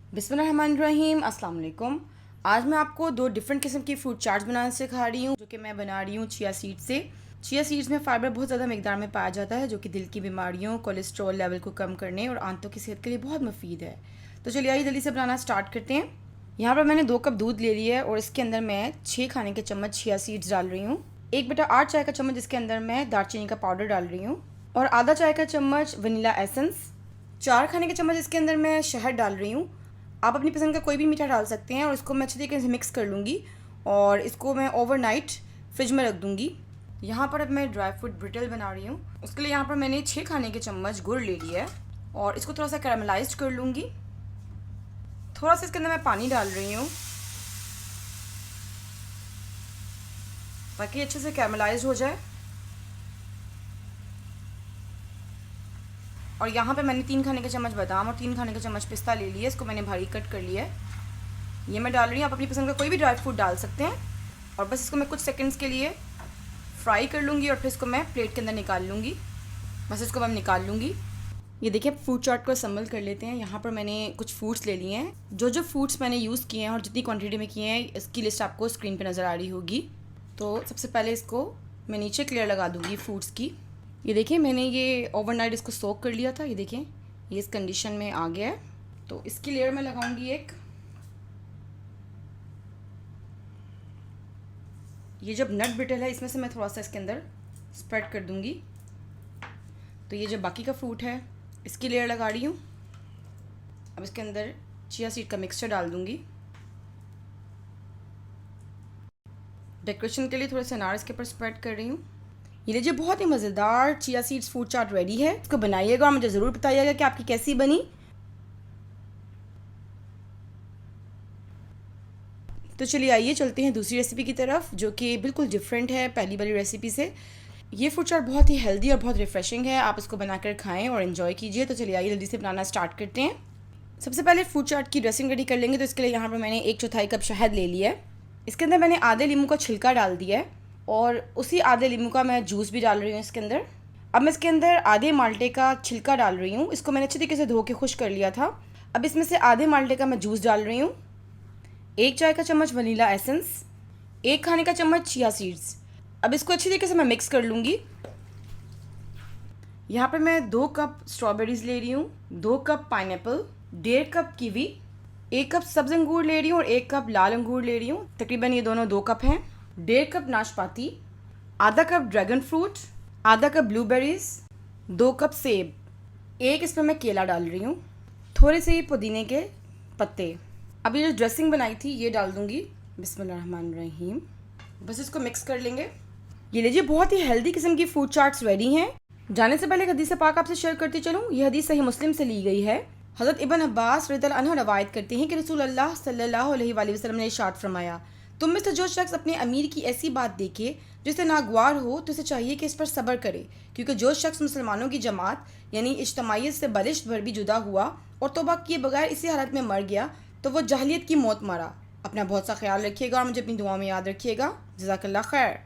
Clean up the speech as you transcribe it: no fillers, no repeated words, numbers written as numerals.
बिस्मिल्लाहिर्रहमानिर्रहीम, अस्सलाम वालेकुम। आज मैं आपको दो डिफरेंट किस्म की फ्रूट चाट्स बनाना सिखा रही हूँ, जो कि मैं बना रही हूँ चिया सीड से। चिया सीड्स में फ़ाइबर बहुत ज़्यादा मिकदार में पाया जाता है, जो कि दिल की बीमारियों, कोलेस्ट्रॉल लेवल को कम करने और आंतों की सेहत के लिए बहुत मुफीद है। तो चलिए आइए जल्दी से बनाना स्टार्ट करते हैं। यहाँ पर मैंने 2 कप दूध ले लिया है और इसके अंदर मैं 6 खाने के चम्मच चिया सीड्स डाल रही हूँ। 1/8 चाय का चम्मच इसके अंदर मैं दालचीनी का पाउडर डाल रही हूँ और आधा चाय का चम्मच वनीला एसेंस। 4 खाने के चम्मच इसके अंदर मैं शहद डाल रही हूँ। आप अपनी पसंद का कोई भी मीठा डाल सकते हैं और इसको मैं अच्छी तरीके से मिक्स कर लूँगी और इसको मैं ओवरनाइट फ्रिज में रख दूँगी। यहाँ पर अब मैं ड्राई फ्रूट ब्रिटल बना रही हूँ। उसके लिए यहाँ पर मैंने 6 खाने के चम्मच गुड़ ले लिया है और इसको थोड़ा सा कैरामलाइज कर लूँगी। थोड़ा सा इसके अंदर मैं पानी डाल रही हूँ ताकि अच्छे से कैरामलाइज हो जाए। और यहाँ पे मैंने 3 खाने के चम्मच बादाम और 3 खाने के चम्मच पिस्ता ले लिया। इसको मैंने भारी कट कर लिया है। ये मैं डाल रही हूँ। आप अपनी पसंद का कोई भी ड्राई फ्रूट डाल सकते हैं और बस इसको मैं कुछ सेकंड्स के लिए फ्राई कर लूँगी और फिर इसको मैं प्लेट के अंदर निकाल लूँगी। बस इसको मैं निकाल लूँगी। ये देखिए, फ्रूट चाट को असम्बल कर लेते हैं। यहाँ पर मैंने कुछ फ्रूट्स ले लिए हैं। जो फ्रूट्स मैंने यूज़ किए हैं और जितनी क्वान्टिटी में किए हैं इसकी लिस्ट आपको स्क्रीन पर नज़र आ रही होगी। तो सबसे पहले इसको मैं नीचे क्लियर लगा दूँगी फ्रूट्स की। ये देखिए, मैंने ये ओवरनाइट इसको सोक कर लिया था। ये देखिए, ये इस कंडीशन में आ गया है। तो इसकी लेयर मैं लगाऊंगी एक। ये जब नट ब्रिटल है इसमें से मैं थोड़ा सा इसके अंदर स्प्रेड कर दूंगी। तो ये जो बाकी का फ्रूट है इसकी लेयर लगा रही हूँ। अब इसके अंदर चिया सीड का मिक्सचर डाल दूंगी। डेकोरेशन के लिए थोड़े से अनार इसके ऊपर स्प्रेड कर रही हूँ। ये लीजिए, बहुत ही मज़ेदार चिया सीड्स फ्रूट चाट रेडी है। इसको बनाइएगा और मुझे ज़रूर बताइएगा कि आपकी कैसी बनी। तो चलिए आइए चलते हैं दूसरी रेसिपी की तरफ, जो कि बिल्कुल डिफरेंट है पहली वाली रेसिपी से। ये फ्रूट चाट बहुत ही हेल्दी और बहुत रिफ्रेशिंग है। आप इसको बनाकर खाएं और एंजॉय कीजिए। तो चलिए आइए जल्दी से बनाना स्टार्ट करते हैं। सबसे पहले फ्रूट चाट की ड्रेसिंग रेडी कर लेंगे। तो इसके लिए यहाँ पर मैंने 1/4 कप शहद ले लिया है। इसके अंदर मैंने आधे नींबू का छिलका डाल दिया है और उसी आधे नींबू का मैं जूस भी डाल रही हूँ इसके अंदर। अब मैं इसके अंदर आधे माल्टे का छिलका डाल रही हूँ। इसको मैंने अच्छी तरीके से धो के खुश कर लिया था। अब इसमें से आधे माल्टे का मैं जूस डाल रही हूँ। 1 चाय का चम्मच वनीला एसेंस, 1 खाने का चम्मच चिया सीड्स। अब इसको अच्छी तरीके से मैं मिक्स कर लूँगी। यहाँ पर मैं 2 कप स्ट्रॉबेरीज ले रही हूँ, 2 cup pineapple, 1.5 cup kiwi, 1 cup सब्ज अंगूर ले रही हूँ और 1 कप लाल अंगूर ले रही हूँ। तकरीबन ये दोनों 2 कप हैं। 1.5 कप नाशपाती, आधा कप ड्रैगन फ्रूट, आधा कप ब्लूबेरीज, 2 कप सेब, 1 इसमें मैं केला डाल रही हूँ, थोड़े से ही पुदीने के पत्ते। अब ये जो ड्रेसिंग बनाई थी ये डाल दूँगी। बिस्मिल्लाहिर्रहमानिर्रहीम। बस इसको मिक्स कर लेंगे। ये लीजिए, बहुत ही हेल्दी किस्म की फ्रूट चाट्स रेडी हैं। जाने से पहले एक हदीस पाक आपसे शेयर करती चलूँ। यह हदीस सही मुस्लिम से ली गई है। हज़रत इब्न अब्बास रज़ियल्लाहु अन्हु रवायत करते हैं कि रसूल अल्लाह सल्लल्लाहु अलैहि वसल्लम ने इरशाद फरमाया, तुम में से जो शख्स अपने अमीर की ऐसी बात देखे जिससे नागवार हो तो उसे चाहिए कि इस पर सब्र करे, क्योंकि जो शख्स मुसलमानों की जमात यानी इज्तमाइयत से बलिश्त भर भी जुदा हुआ और तौबा किए बगैर इसी हालत में मर गया तो वह जाहिलियत की मौत मारा। अपना बहुत सा ख्याल रखिएगा और मुझे अपनी दुआ में याद रखिएगा। जज़ाकल्लाह खैर।